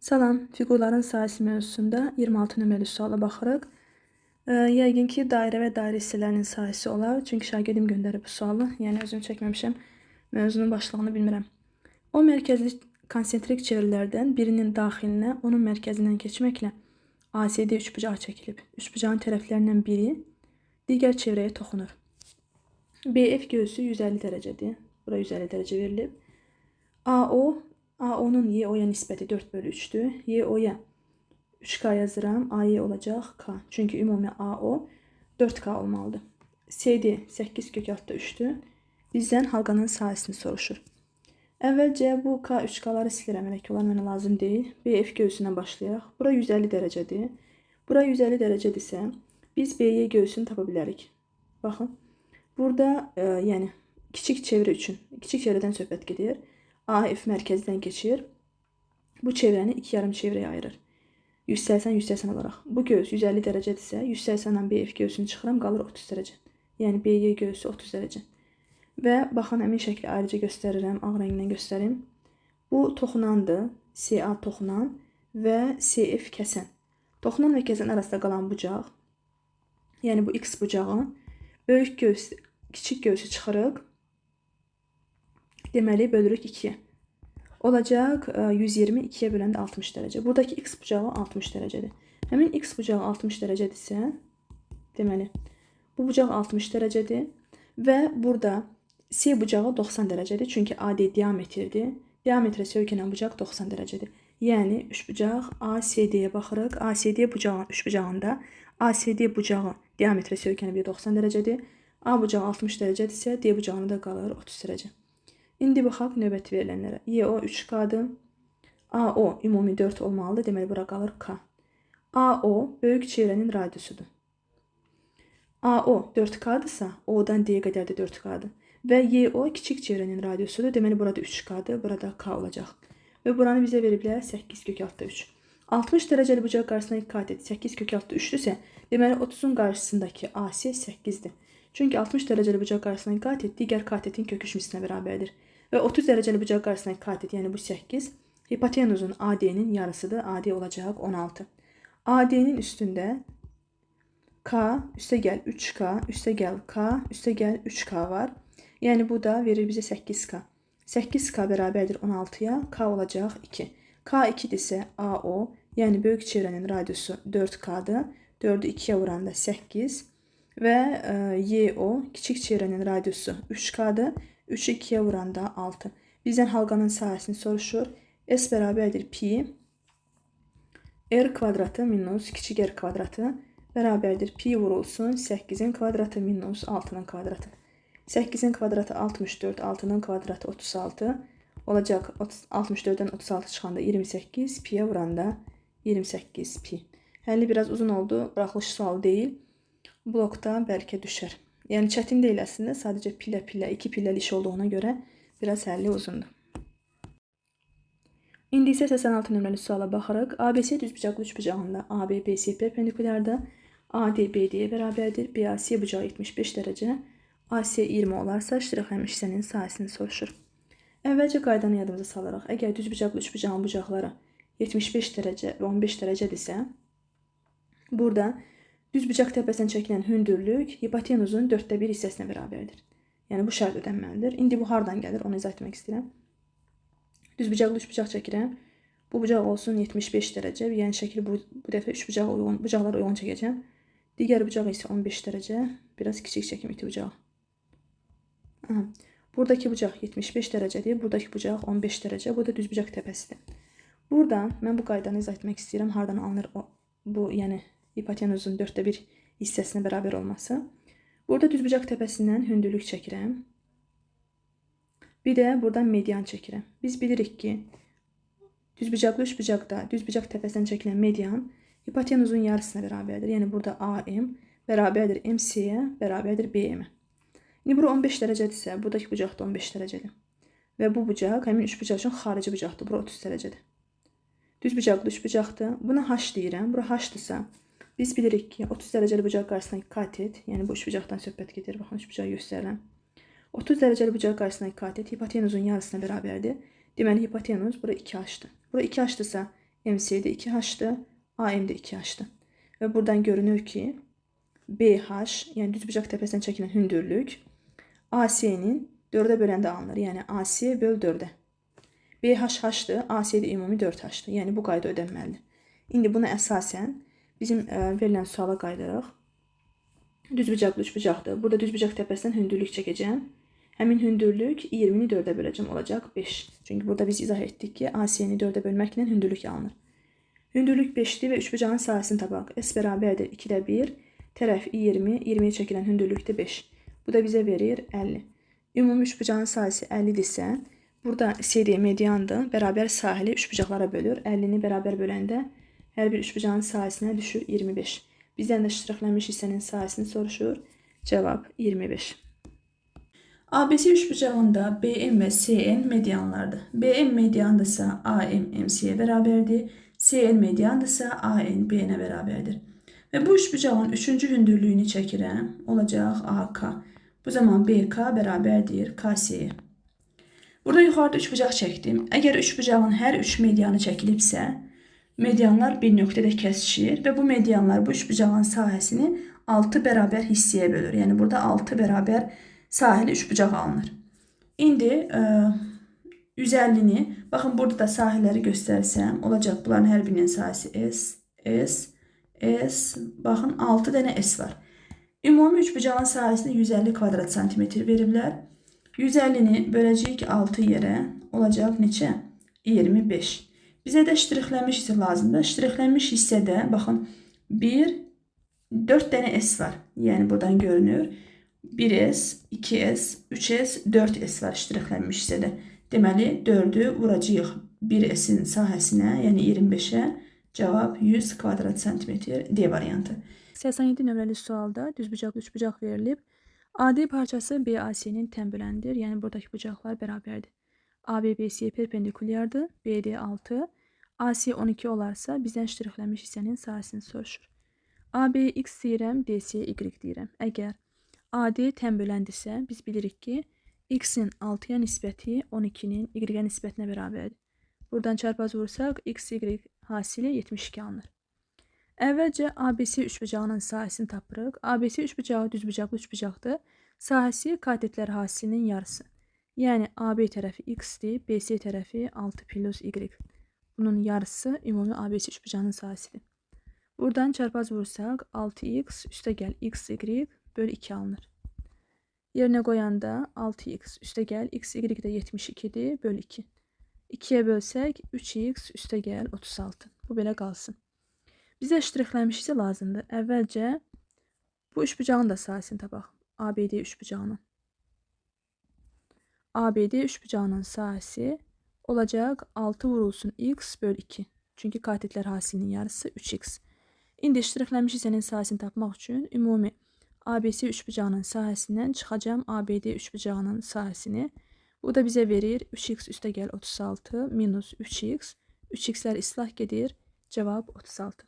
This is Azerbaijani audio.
Salam, fiqurların sahəsi mövzusunda 26 nömrəli suala baxırıq. Yəqin ki, dairə və dairə hissələrinin sahəsi olar. Çünki şagirdim göndərib bu sualı. Yəni, özüm çəkməmişəm. Mövzunun başlığını bilmirəm. O mərkəzli konsentrik çevrelərdən birinin daxilinə onun mərkəzindən keçməklə ACD üçbucağı çəkilib. Üçbucağın tərəflərindən biri digər çevrəyə toxunur. BF göğsü 150 dərəcədir. Bura 150 dərəcə verilib. AO'nun YO'ya nisbəti 4/3'dür. YO'ya 3K yazıram. AY olacaq K. Çünki ümumi AO 4K olmalıdır. CD 8/3'dür. Bizdən halqanın sahəsini soruşur. Əvvəlcə bu K 3K'ları silirəm. Elə ki, onlar mənə lazım deyil. BF göğsündən başlayaraq. Bura 150 dərəcədir. Bura 150 dərəcədirsə, biz BY göğsünü tapa bilərik. Baxın. Burada yəni kiçik çevrə üçün, kiçik çevrədən söhbət gedir. AF mərkəzdən keçir. Bu çevrəni iki yarım çevrəyə ayırır. 180-180 olaraq. Bu göğs 150 dərəcədirsə, 180 ilə BF göğsünü çıxıram, qalır 30 dərəcə. Yəni BY göğsü 30 dərəcə. Və baxın, əmin şəkli ayrıca göstərirəm, ağ rənglə göstərim. Bu toxunandır. CA toxunan və CF kəsən. Toxunan və kəsən arasında qalan bucaq, yəni bu X bucağı, böyük göğs, kiçik göğsü çıxırıq. Deməli, bölürük 2'ye. Olacaq 120 2'ye böləndə 60 dərəcə. Buradakı X bucağı 60 dərəcədir. Həmin X bucağı 60 dərəcədirsə, deməli, bu bucaq 60 dərəcədir. Və burada C bucağı 90 dərəcədir. Çünki AD diametrdir. Diametrə söykənən bucaq 90 dərəcədir. Yəni, üçbucaq ACD-yə baxırıq. ACD üçbucağında ACD bucağı diametrə söykənib 90 dərəcədir. A bucağı 60 dərəcədirsə, D bucağında da qalır 30 dərəcə. İndi baxaq növbəti verilənlərə. YO 3K'dır. AO ümumi 4 olmalıdır. Deməli, bura qalır K. AO böyük çevrənin radiusudur. AO 4K'dırsa, O'dan D'yə qədər də 4K'dır. Və YO kiçik çevrənin radiusudur. Deməli, burada 3K'dır. Burada K olacaq. Və buranı bizə veriblər 8/3. 60 dərəcəli bucaq qarşısına katet 8/3'dürsə, deməli 30'un qarşısındakı AC 8'dir. Çünki 60 dərəcəli bucaq qarşısına katet digər katetin kök üçmüsünə bərabərdir. Və 30 dərəcəli bucaq qarşısına katet, yəni bu 8, hipotenuzun AD'nin yarısıdır. AD olacaq 16. AD'nin üstündə K, üstə gəl 3K, üstə gəl K, üstə gəl 3K var. Yəni bu da verir bizə 8K. 8K bərabərdir 16'ya, K olacaq 2. K 2'dirsə AO, yəni böyük çevrənin radiusu 4K'dır. 4'ü 2'yə vuranda 8 və YO kiçik çevrənin radiusu 3K'dır. 3'ü 2'yə vuranda 6. Bizdən halqanın sahəsini soruşur. S bərabərdir pi R kvadratı minus kiçik R kvadratı bərabərdir pi vurulsun 8'in kvadratı minus 6'nın kvadratı. 8'in kvadratı 64, 6'nın kvadratı 36 olacaq. 64'dən 36 çıxanda 28, pi'yə vuranda 28 pi. Həlli biraz uzun oldu, buraxılış sualı deyil. Blokda bəlkə düşər. Yəni çətin deyil əslində, sadəcə pillə, 2 pilləli iş olduğuna görə biraz həlli uzundur. İndi isə 86 nömrəli suala baxırıq. ABC düzbucaqlı üçbucağında AB BC perpendikulyardır. AD BD-yə bərabərdir. BAC bucağı 75 dərəcə. AC 20 olarsa, ştrix həm hissənin sahəsini soruşur. Əvvəlcə qaydanı yadımıza salaraq, əgər düzbucaqlı üçbucağın bucaqları 75 dərəcə və 15 dərəcədirsə, burada düzbucaq təpəsindən çəkilən hündürlük hipotenuzun 1/4 hissəsinə bərabərdir. Yəni bu şərt ödənməlidir. İndi bu hardan gəlir, onu izah etmək istəyirəm. Düzbucaqlı üçbucaq çəkirəm. Bu bucaq olsun 75 dərəcə. Yəni şəkil bu dəfə bucaqlara uyğun çəkəcəm. Digər bucaq isə 15 dərəcə. Biraz kiçik çəkim iti bucağı. Buradakı bucaq 75 dərəcədir. Buradakı bucaq 15 dərəcə. Bu da düzbucaq təpəsidir. Buradan mən bu qaydanı izah etmək istəyirəm. Hardan alınır bu, yəni hipotenuzun 1/4 hissəsinə bərabər olması. Burada düzbucaq təpəsindən hündürlük çəkirəm. Bir də buradan median çəkirəm. Biz bilirik ki, düzbucaqlı üçbucaqda düzbucaq təpəsindən çəkilən median hipotenuzun yarısına bərabərdir. Yəni burada AM bərabərdir MC-yə, bərabərdir BM-ə. İndi bura 15 dərəcədirsə, buradakı bucaq da 15 dərəcədir. Və bu bucaq həmin üçbucaq üçün xarici bucaqdır. Bura 30 dərəcədir. Düzbucaqlı üçbucaqdır. Buna H deyirəm. Bura H-dırsa, biz bilirik ki, 30 dərəcəli bucaq qarşısına katet, yəni bu üçbucaqdan söhbət gedir. Baxın, üçbucağı göstərirəm. 30 dərəcəli bucaq qarşısına katet hipotenuzun yarısına bərabərdir. Deməli, hipotenuz bura 2H-dır. Bura 2H-dırsa, MC də 2H-dır, AM də 2H-dır. Və buradan görünür ki, BH, yəni düzbucaq təpəsindən çəkilən hündürlük AC-nin 4-ə böləndə alınır. Yəni AC böl 4-ə. BH H-dır, AC də ümumi 4H-dır. Yəni bu qayda ödənməlidir. İndi buna əsasən bizim verilən suala qayıdırıq. Düzbucaqlı üçbucaqdır. Burada düzbucaq təpəsindən hündürlük çəkəcəm. Həmin hündürlük 20-ni 4-ə böləcəm, olacaq 5. Çünki burada biz izah etdik ki, AC-ni 4-ə bölməklə hündürlük alınır. Hündürlük 5-dir və üçbucağın sahəsini tapaq. S bərabərdir 2-də 1. Tərəf 20, 20-yə çəkilən hündürlük də 5. Bu da bizə verir 50. Ümumi üçbucağın sahəsi 50-dirsə, burada CD mediandır, bərabər sahili üçbucaqlara bölür. 50-ni bərabər böləndə hər bir üçbucağın sahəsinə düşür 25. Bizdən də ştrixlənmiş hissənin sahəsini soruşur. Cavab 25. ABC üçbucağında BM və CN medianlardır. BM mediandırsa AM MC-yə bərabərdir. CN mediandırsa AN BN-ə bərabərdir. Və bu üçbucağın 3-cü hündürlüyünü çəkirəm. Olacaq AK. Bu zaman BK bərabərdir KC-yə. Burada yuxarıda üçbucaq çəkdim. Əgər üçbucağın hər 3 medianı çəkilibsə, medianlar bir nöqtədə kəsişir və bu medianlar bu üçbucağın sahəsini 6 bərabər hissəyə bölür. Yəni burada 6 bərabər sahili üçbucaq alınır. İndi 150-ni, baxın burada da sahilləri göstərsəm, olacaq bunların hər birinin sahəsi S, baxın 6 dənə S var. Ümumi üçbucağın sahəsini 150 kvadrat santimetr veriblər. 150-ni böləcəyik 6 yerə, olacaq neçə? 25. Bizə də ştrixlənmiş hissə lazımdır. Ştrixlənmiş hissədə, baxın, 4 dənə S var. Yəni buradan görünür. 1S, 2S, 3S, 4S var ştrixlənmiş hissədə. Deməli, 4-ü vuracağıq 1S-in sahəsinə, yəni 25-ə. Cavab 100 kvadrat santimetr D variantı. 87 nömrəli sualda düzbucaqlı üçbucaq verilib. AD parçası BAC-nin tənbüləndir. Yəni, buradakı bucaqlar bərabərdir. AB BC-yə perpendikulyardır. BD 6. AC 12 olarsa, bizdən ştrixlənmiş hissənin sahəsini soruşur. AB X deyirəm, DC Y deyirəm. Əgər AD tənböləndirsə, biz bilirik ki, X-in 6-ya nisbəti 12-nin Y-ə nisbətinə bərabərdir. Buradan çarpaz vursaq, X, Y hasili 72 alınır. Əvvəlcə ABC üçbucağının sahəsini tapırıq. ABC üçbucağı düzbucaqlı üçbucaqdır. Sahəsi katetlər hasilinin yarısı. Yəni, AB tərəfi X-dir, BC tərəfi 6 plus Y. Bunun yarısı ümumi ABC üçbucağının sahəsidir. Buradan çarpaz vursaq, 6X üstə gəl XY bölü 2 alınır. Yerinə qoyanda 6X üstə gəl XY də 72-dir, bölü 2. 2-yə bölsək, 3X üstə gəl 36. Bu belə qalsın. Bizə ştrixlənmiş hissə lazımdır. Əvvəlcə bu üçbucağın da sahəsini tapaq. ABD üçbucağının. ABD üçbucağının sahəsi olacaq 6 vurulsun X bölü 2. Çünki katetlər hasilinin yarısı 3X. İndi ştrixlənmiş hissənin sahəsini tapmaq üçün ümumi ABC üçbucağının sahəsindən çıxacam ABD üçbucağının sahəsini. Bu da bizə verir 3X üstə gəl 36 minus 3X. 3X'lər islah gedir. Cavab 36.